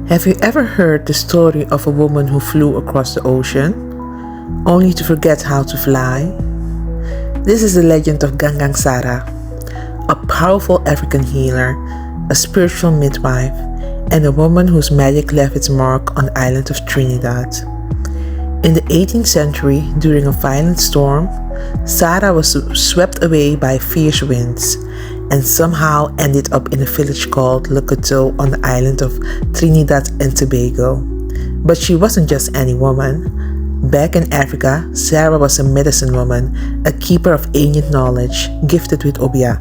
Have you ever heard the story of a woman who flew across the ocean, only to forget how to fly? This is the legend of Gangang Sara, a powerful African healer, a spiritual midwife, and a woman whose magic left its mark on the island of Trinidad. In the 18th century, during a violent storm, Sara was swept away by fierce winds and somehow ended up in a village called Locato on the island of Trinidad and Tobago. But she wasn't just any woman. Back in Africa, Sara was a medicine woman, a keeper of ancient knowledge, gifted with obia,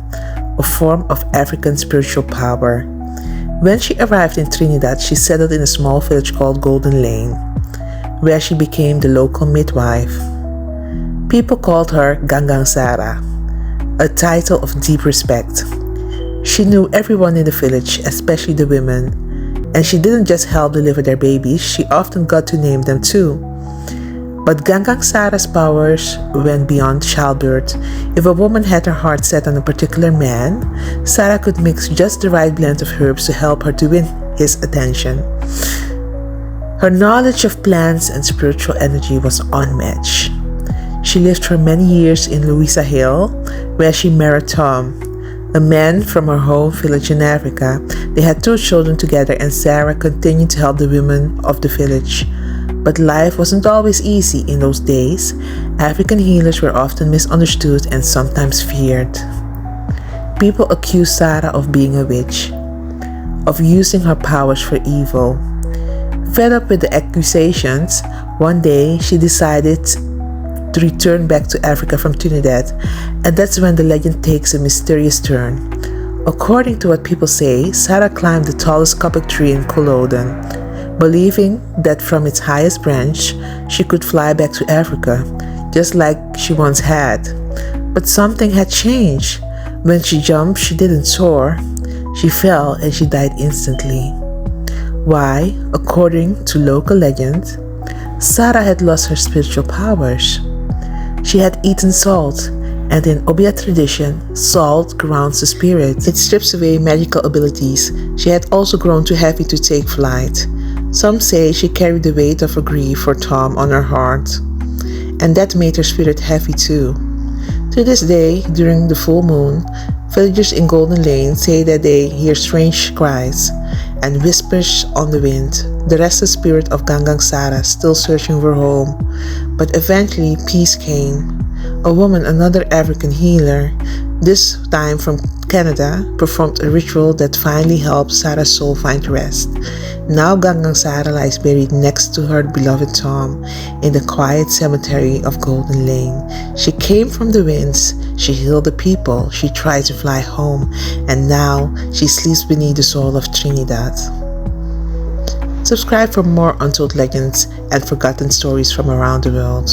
a form of African spiritual power. When she arrived in Trinidad, she settled in a small village called Golden Lane, where she became the local midwife. People called her Gangang Sara, a title of deep respect. She knew everyone in the village, especially the women, and she didn't just help deliver their babies, she often got to name them too. But Gangang Sara's powers went beyond childbirth. If a woman had her heart set on a particular man, Sara could mix just the right blend of herbs to help her to win his attention. Her knowledge of plants and spiritual energy was unmatched. She lived for many years in Louisa Hill, where she married Tom, a man from her home village in Africa. They had 2 children together, and Sara continued to help the women of the village. But life wasn't always easy in those days. African healers were often misunderstood and sometimes feared. People accused Sara of being a witch, of using her powers for evil. Fed up with the accusations, one day she decided to return back to Africa from Trinidad, and that's when the legend takes a mysterious turn. According to what people say, Sara climbed the tallest kapok tree in Culloden, believing that from its highest branch she could fly back to Africa, just like she once had. But something had changed. When she jumped, she didn't soar. She fell and she died instantly. Why? According to local legend, Sara had lost her spiritual powers. She had eaten salt, and in Obia tradition, salt grounds the spirit. It strips away magical abilities. She had also grown too heavy to take flight. Some say she carried the weight of her grief for Tom on her heart, and that made her spirit heavy too. To this day, during the full moon, villagers in Golden Lane say that they hear strange cries and whispers on the wind. The restless spirit of Gangang Sara still searching for home, but eventually peace came. A woman, another African healer, this time from Canada, performed a ritual that finally helped Sara's soul find rest. Now Gangang Sara lies buried next to her beloved Tom in the quiet cemetery of Golden Lane. She came from the winds, she healed the people, she tried to fly home, and now she sleeps beneath the soul of Trinidad. Subscribe for more untold legends and forgotten stories from around the world.